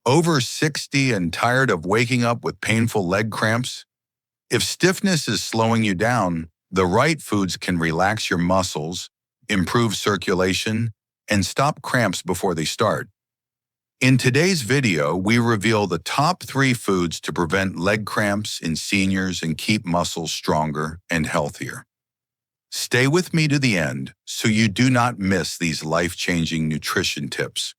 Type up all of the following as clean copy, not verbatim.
Over 60 and tired of waking up with painful leg cramps? If stiffness is slowing you down, the right foods can relax your muscles, improve circulation, and stop cramps before they start. In today's video, we reveal the top 3 foods to prevent leg cramps in seniors and keep muscles stronger and healthier. Stay with me to the end so you do not miss these life-changing nutrition tips.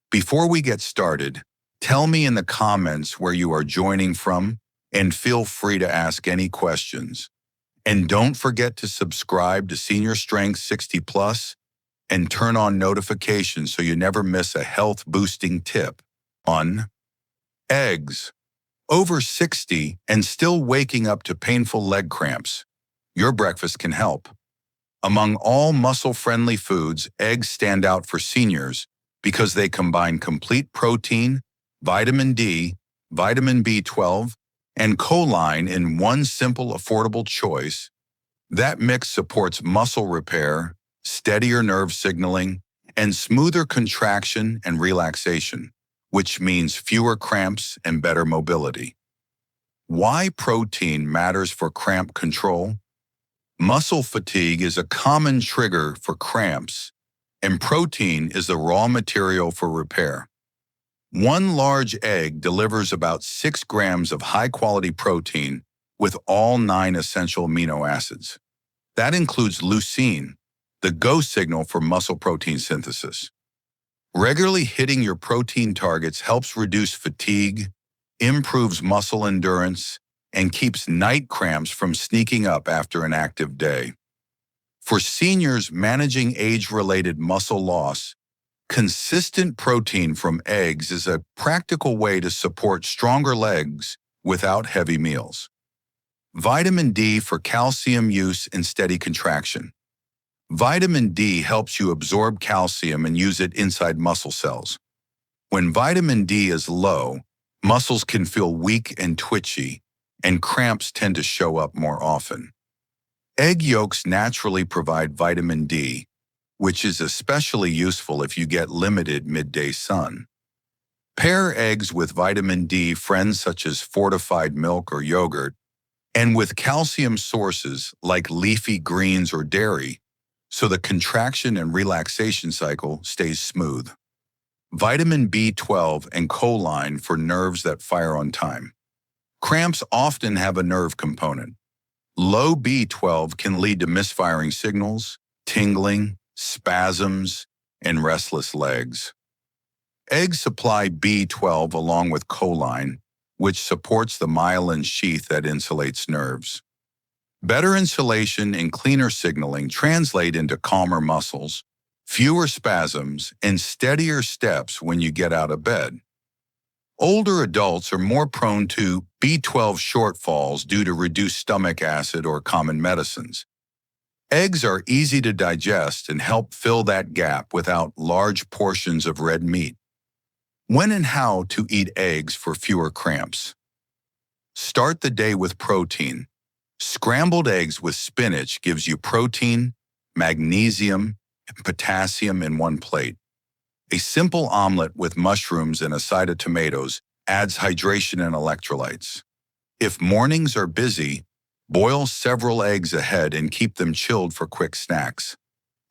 Before we get started, tell me in the comments where you are joining from, and feel free to ask any questions. And don't forget to subscribe to Senior Strength 60 Plus and turn on notifications so you never miss a health-boosting tip on eggs. Over 60 and still waking up to painful leg cramps? Your breakfast can help. Among all muscle-friendly foods, eggs stand out for seniors because they combine complete protein, vitamin D, vitamin B12, and choline in one simple, affordable choice. That mix supports muscle repair, steadier nerve signaling, and smoother contraction and relaxation, which means fewer cramps and better mobility. Why protein matters for cramp control? Muscle fatigue is a common trigger for cramps, and protein is the raw material for repair. One large egg delivers about 6 grams of high-quality protein with all 9 essential amino acids. That includes leucine, the go signal for muscle protein synthesis. Regularly hitting your protein targets helps reduce fatigue, improves muscle endurance, and keeps night cramps from sneaking up after an active day. For seniors managing age-related muscle loss, consistent protein from eggs is a practical way to support stronger legs without heavy meals. Vitamin D for calcium use and steady contraction. Vitamin D helps you absorb calcium and use it inside muscle cells. When vitamin D is low, muscles can feel weak and twitchy, and cramps tend to show up more often. Egg yolks naturally provide vitamin D, which is especially useful if you get limited midday sun. Pair eggs with vitamin D friends such as fortified milk or yogurt, and with calcium sources like leafy greens or dairy, so the contraction and relaxation cycle stays smooth. Vitamin B12 and choline for nerves that fire on time. Cramps often have a nerve component. Low B12 can lead to misfiring signals, tingling, spasms, and restless legs. Eggs supply B12 along with choline, which supports the myelin sheath that insulates nerves. Better insulation and cleaner signaling translate into calmer muscles, fewer spasms, and steadier steps when you get out of bed. Older adults are more prone to B12 shortfalls due to reduced stomach acid or common medicines. Eggs are easy to digest and help fill that gap without large portions of red meat. When and how to eat eggs for fewer cramps. Start the day with protein. Scrambled eggs with spinach gives you protein, magnesium, and potassium in one plate. A simple omelet with mushrooms and a side of tomatoes adds hydration and electrolytes. If mornings are busy, boil several eggs ahead and keep them chilled for quick snacks.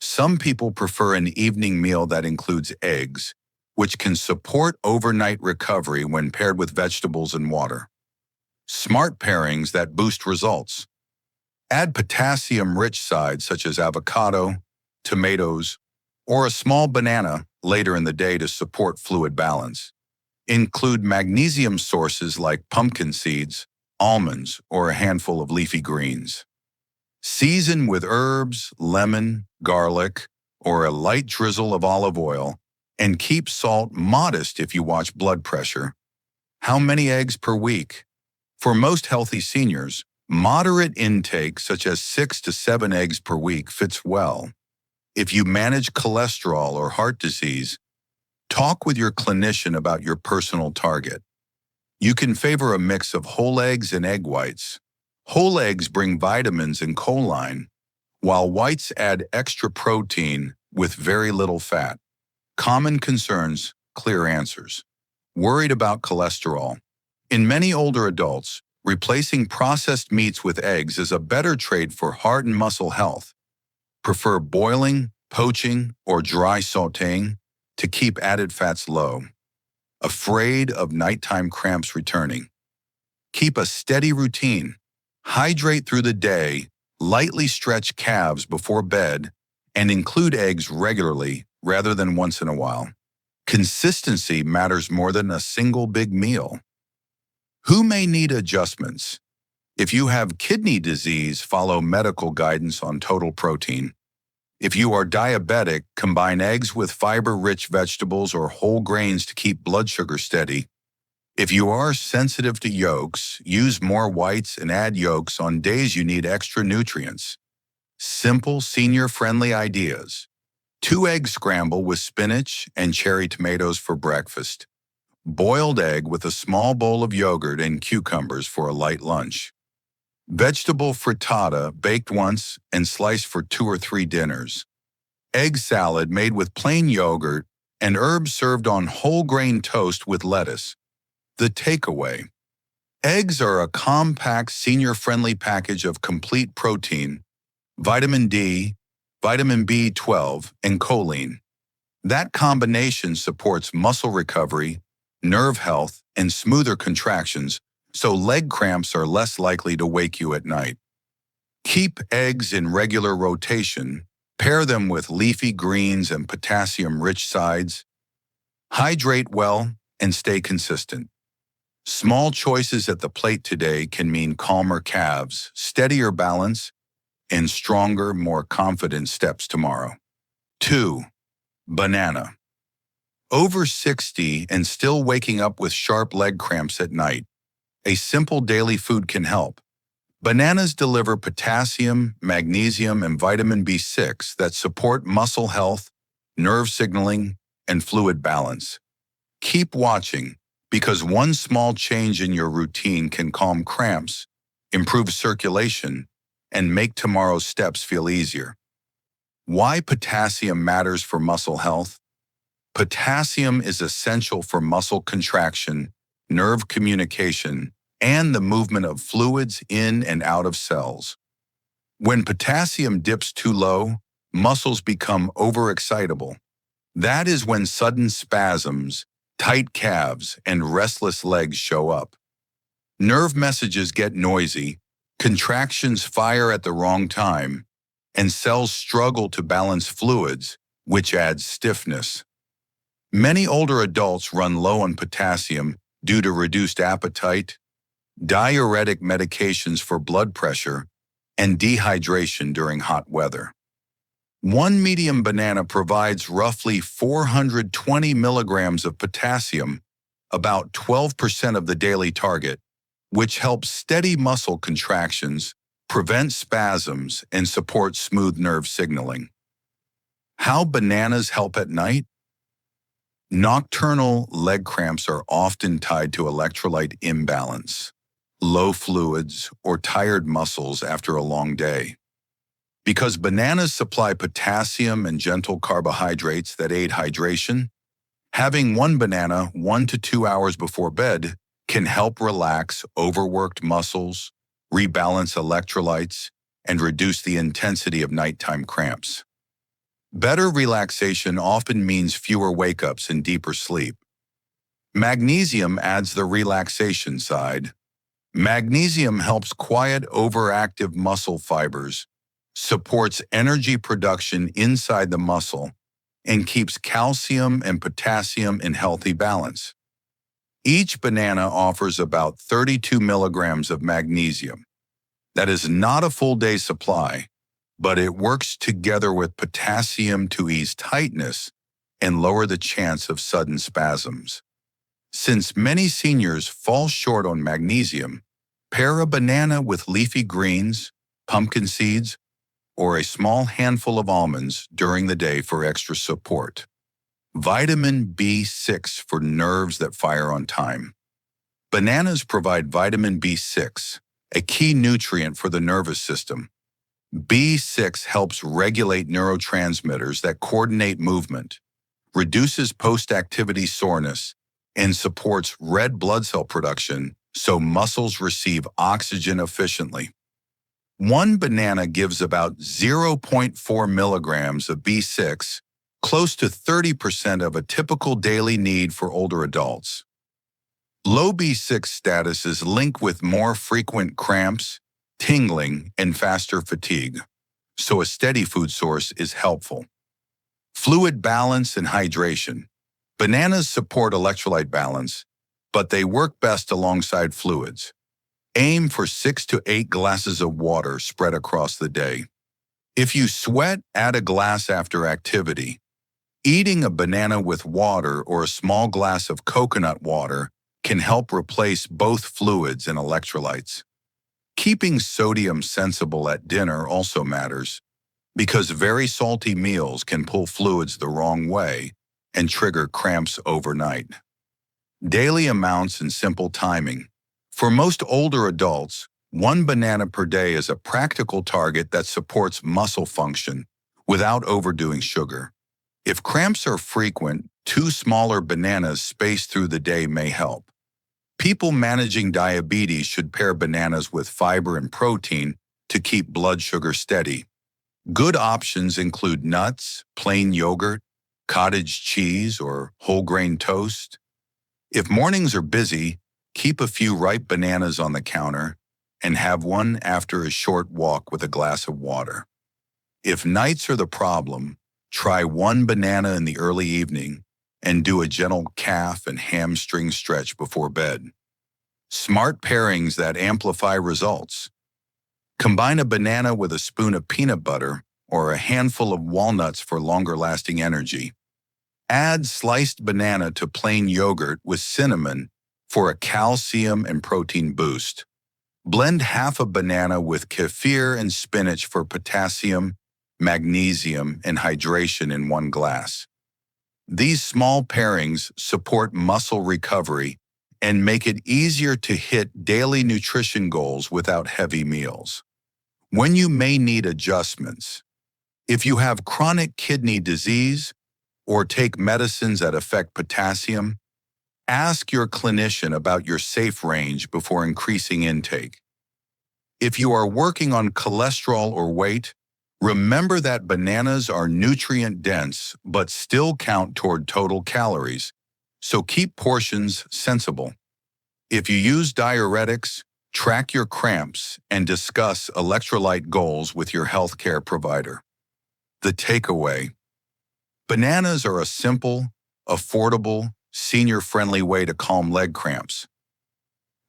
Some people prefer an evening meal that includes eggs, which can support overnight recovery when paired with vegetables and water. Smart pairings that boost results. Add potassium-rich sides such as avocado, tomatoes, or a small banana later in the day to support fluid balance. Include magnesium sources like pumpkin seeds, almonds, or a handful of leafy greens. Season with herbs, lemon, garlic, or a light drizzle of olive oil, and keep salt modest if you watch blood pressure. How many eggs per week? For most healthy seniors, moderate intake such as 6 to 7 eggs per week fits well. If you manage cholesterol or heart disease, talk with your clinician about your personal target. You can favor a mix of whole eggs and egg whites. Whole eggs bring vitamins and choline, while whites add extra protein with very little fat. Common concerns, clear answers. Worried about cholesterol? In many older adults, replacing processed meats with eggs is a better trade for heart and muscle health. Prefer boiling, poaching, or dry sautéing to keep added fats low. Afraid of nighttime cramps returning? Keep a steady routine. Hydrate through the day, lightly stretch calves before bed, and include eggs regularly rather than once in a while. Consistency matters more than a single big meal. Who may need adjustments? If you have kidney disease, follow medical guidance on total protein. If you are diabetic, combine eggs with fiber-rich vegetables or whole grains to keep blood sugar steady. If you are sensitive to yolks, use more whites and add yolks on days you need extra nutrients. Simple, senior-friendly ideas. 2-egg scramble with spinach and cherry tomatoes for breakfast. Boiled egg with a small bowl of yogurt and cucumbers for a light lunch. Vegetable frittata baked once and sliced for 2 or 3 dinners. Egg salad made with plain yogurt and herbs served on whole grain toast with lettuce. The takeaway. Eggs are a compact, senior-friendly package of complete protein, vitamin D, vitamin B12, and choline. That combination supports muscle recovery, nerve health, and smoother contractions, so leg cramps are less likely to wake you at night. Keep eggs in regular rotation. Pair them with leafy greens and potassium-rich sides. Hydrate well and stay consistent. Small choices at the plate today can mean calmer calves, steadier balance, and stronger, more confident steps tomorrow. 2. Banana. Over 60 and still waking up with sharp leg cramps at night. A simple daily food can help. Bananas deliver potassium, magnesium, and vitamin B6 that support muscle health, nerve signaling, and fluid balance. Keep watching, because one small change in your routine can calm cramps, improve circulation, and make tomorrow's steps feel easier. Why potassium matters for muscle health? Potassium is essential for muscle contraction, nerve communication, and the movement of fluids in and out of cells. When potassium dips too low, muscles become overexcitable. That is when sudden spasms, tight calves, and restless legs show up. Nerve messages get noisy, contractions fire at the wrong time, and cells struggle to balance fluids, which adds stiffness. Many older adults run low on potassium due to reduced appetite, diuretic medications for blood pressure, and dehydration during hot weather. One medium banana provides roughly 420 milligrams of potassium, about 12% of the daily target, which helps steady muscle contractions, prevent spasms, and support smooth nerve signaling. How bananas help at night? Nocturnal leg cramps are often tied to electrolyte imbalance, low fluids, or tired muscles after a long day. Because bananas supply potassium and gentle carbohydrates that aid hydration, having one banana 1 to 2 hours before bed can help relax overworked muscles, rebalance electrolytes, and reduce the intensity of nighttime cramps. Better relaxation often means fewer wake-ups and deeper sleep. Magnesium adds the relaxation side. Magnesium helps quiet overactive muscle fibers, supports energy production inside the muscle, and keeps calcium and potassium in healthy balance. Each banana offers about 32 milligrams of magnesium. That is not a full day supply, but it works together with potassium to ease tightness and lower the chance of sudden spasms. Since many seniors fall short on magnesium, pair a banana with leafy greens, pumpkin seeds, or a small handful of almonds during the day for extra support. Vitamin B6 for nerves that fire on time. Bananas provide vitamin B6, a key nutrient for the nervous system. B6 helps regulate neurotransmitters that coordinate movement, reduces post-activity soreness, and supports red blood cell production so muscles receive oxygen efficiently. One banana gives about 0.4 milligrams of B6, close to 30% of a typical daily need for older adults. Low B6 status is linked with more frequent cramps, tingling, and faster fatigue, so a steady food source is helpful. Fluid balance and hydration. Bananas support electrolyte balance, but they work best alongside fluids. Aim for 6 to 8 glasses of water spread across the day. If you sweat, add a glass after activity. Eating a banana with water or a small glass of coconut water can help replace both fluids and electrolytes. Keeping sodium sensible at dinner also matters, because very salty meals can pull fluids the wrong way and trigger cramps overnight. Daily amounts and simple timing. For most older adults, 1 banana per day is a practical target that supports muscle function without overdoing sugar. If cramps are frequent, 2 smaller bananas spaced through the day may help. People managing diabetes should pair bananas with fiber and protein to keep blood sugar steady. Good options include nuts, plain yogurt, cottage cheese, or whole grain toast. If mornings are busy, keep a few ripe bananas on the counter and have one after a short walk with a glass of water. If nights are the problem, try 1 banana in the early evening and do a gentle calf and hamstring stretch before bed. Smart pairings that amplify results. Combine a banana with a spoon of peanut butter or a handful of walnuts for longer-lasting energy. Add sliced banana to plain yogurt with cinnamon for a calcium and protein boost. Blend half a banana with kefir and spinach for potassium, magnesium, and hydration in 1 glass. These small pairings support muscle recovery and make it easier to hit daily nutrition goals without heavy meals. When you may need adjustments. If you have chronic kidney disease or take medicines that affect potassium, ask your clinician about your safe range before increasing intake. If you are working on cholesterol or weight, remember that bananas are nutrient-dense but still count toward total calories, so keep portions sensible. If you use diuretics, track your cramps and discuss electrolyte goals with your healthcare provider. The takeaway: bananas are a simple, affordable, senior-friendly way to calm leg cramps.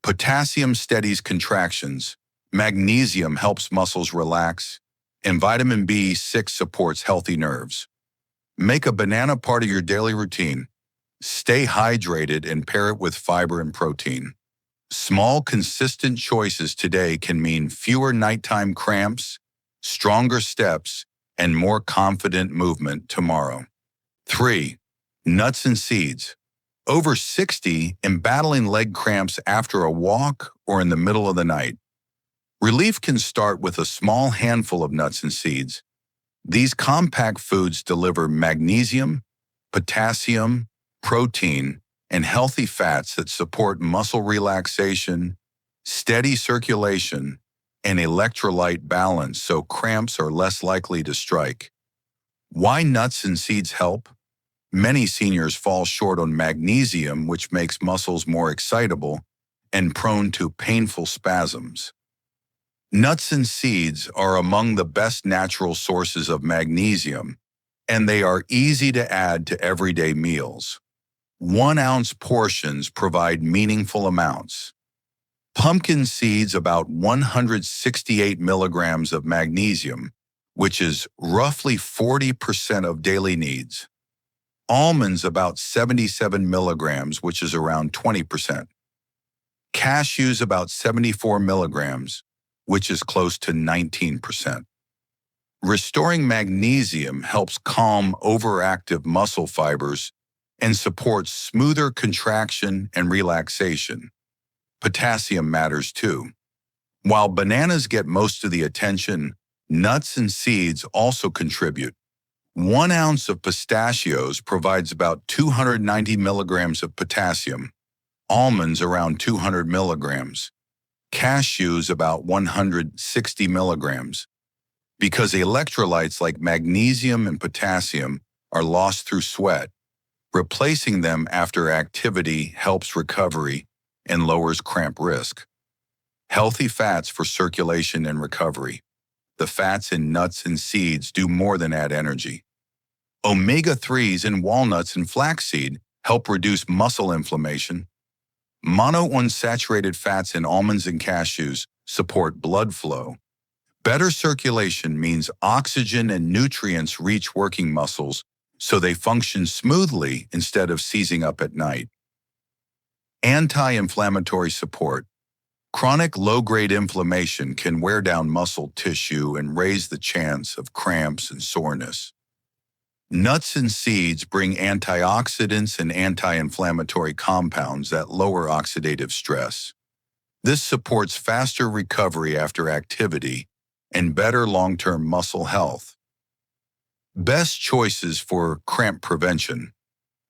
Potassium steadies contractions, magnesium helps muscles relax, and vitamin B6 supports healthy nerves. Make a banana part of your daily routine. Stay hydrated and pair it with fiber and protein. Small, consistent choices today can mean fewer nighttime cramps, stronger steps, and more confident movement tomorrow. 3. Nuts and seeds. Over 60 and battling leg cramps after a walk or in the middle of the night. Relief can start with a small handful of nuts and seeds. These compact foods deliver magnesium, potassium, protein, and healthy fats that support muscle relaxation, steady circulation, and electrolyte balance so cramps are less likely to strike. Why nuts and seeds help? Many seniors fall short on magnesium, which makes muscles more excitable and prone to painful spasms. Nuts and seeds are among the best natural sources of magnesium, and they are easy to add to everyday meals. 1-ounce portions provide meaningful amounts. Pumpkin seeds about 168 milligrams of magnesium, which is roughly 40% of daily needs. Almonds about 77 milligrams, which is around 20%. Cashews about 74 milligrams, which is close to 19%. Restoring magnesium helps calm overactive muscle fibers and supports smoother contraction and relaxation. Potassium matters too. While bananas get most of the attention, nuts and seeds also contribute. 1 ounce of pistachios provides about 290 milligrams of potassium, almonds around 200 milligrams, cashews about 160 milligrams. Because electrolytes like magnesium and potassium are lost through sweat, replacing them after activity helps recovery and lowers cramp risk. Healthy fats for circulation and recovery. The fats in nuts and seeds do more than add energy. Omega-3s in walnuts and flaxseed help reduce muscle inflammation. Monounsaturated fats in almonds and cashews support blood flow. Better circulation means oxygen and nutrients reach working muscles so they function smoothly instead of seizing up at night. Anti-inflammatory support. Chronic low-grade inflammation can wear down muscle tissue and raise the chance of cramps and soreness. Nuts and seeds bring antioxidants and anti-inflammatory compounds that lower oxidative stress. This supports faster recovery after activity and better long-term muscle health. Best choices for cramp prevention.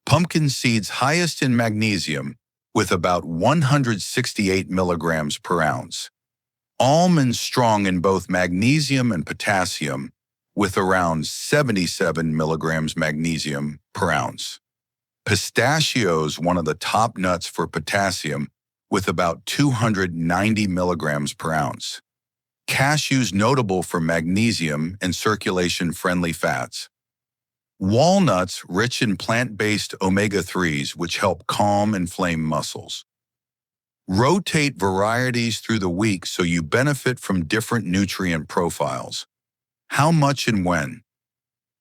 Pumpkin seeds highest in magnesium with about 168 milligrams per ounce. Almonds strong in both magnesium and potassium with around 77 milligrams magnesium per ounce. Pistachios, one of the top nuts for potassium with about 290 milligrams per ounce. Cashews notable for magnesium and circulation-friendly fats. Walnuts rich in plant-based omega-3s which help calm inflamed muscles. Rotate varieties through the week so you benefit from different nutrient profiles. How much and when?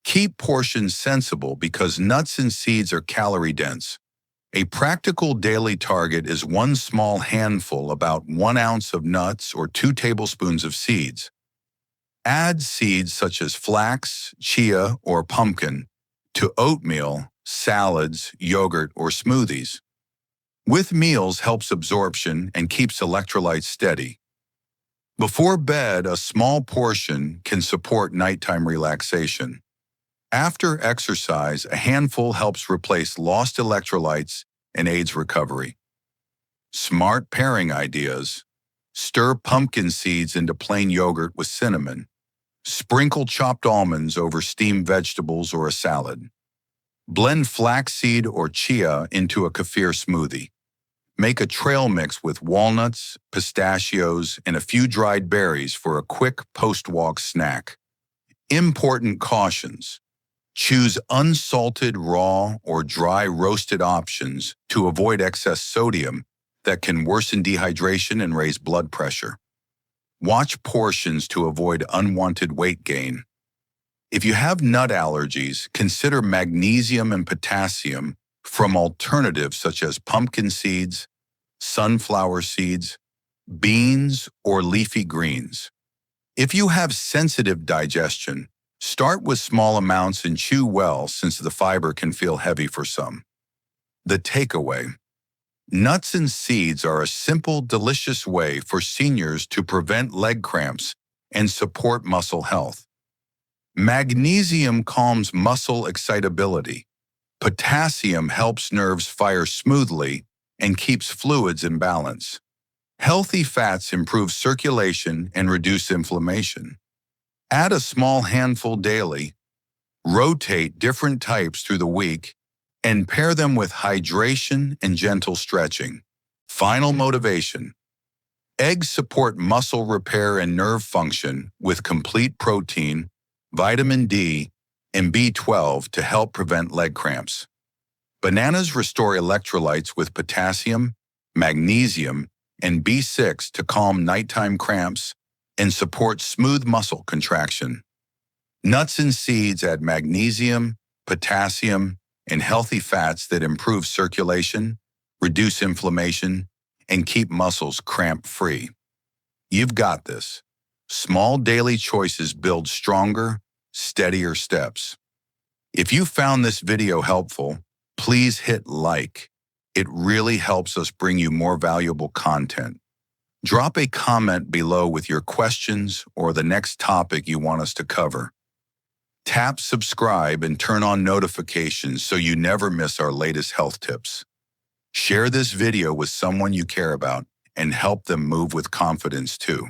Keep portions sensible because nuts and seeds are calorie-dense. A practical daily target is 1 small handful, about 1 ounce of nuts or 2 tablespoons of seeds. Add seeds such as flax, chia, or pumpkin to oatmeal, salads, yogurt, or smoothies. With meals helps absorption and keeps electrolytes steady. Before bed, a small portion can support nighttime relaxation. After exercise, a handful helps replace lost electrolytes and aids recovery. Smart pairing ideas. Stir pumpkin seeds into plain yogurt with cinnamon. Sprinkle chopped almonds over steamed vegetables or a salad. Blend flaxseed or chia into a kefir smoothie. Make a trail mix with walnuts, pistachios, and a few dried berries for a quick post-walk snack. Important cautions. Choose unsalted raw or dry roasted options to avoid excess sodium that can worsen dehydration and raise blood pressure. Watch portions to avoid unwanted weight gain. If you have nut allergies, consider magnesium and potassium from alternatives such as pumpkin seeds, sunflower seeds, beans, or leafy greens. If you have sensitive digestion, start with small amounts and chew well since the fiber can feel heavy for some. The takeaway. Nuts and seeds are a simple, delicious way for seniors to prevent leg cramps and support muscle health. Magnesium calms muscle excitability. Potassium helps nerves fire smoothly and keeps fluids in balance. Healthy fats improve circulation and reduce inflammation. Add a small handful daily, rotate different types through the week, and pair them with hydration and gentle stretching. Final motivation. Eggs support muscle repair and nerve function with complete protein, vitamin D, and B12 to help prevent leg cramps. Bananas restore electrolytes with potassium, magnesium, and B6 to calm nighttime cramps and support smooth muscle contraction. Nuts and seeds add magnesium, potassium, and healthy fats that improve circulation, reduce inflammation, and keep muscles cramp-free. You've got this. Small daily choices build stronger, steadier steps. If you found this video helpful, please hit like. It really helps us bring you more valuable content. Drop a comment below with your questions or the next topic you want us to cover. Tap subscribe and turn on notifications so you never miss our latest health tips. Share this video with someone you care about and help them move with confidence too.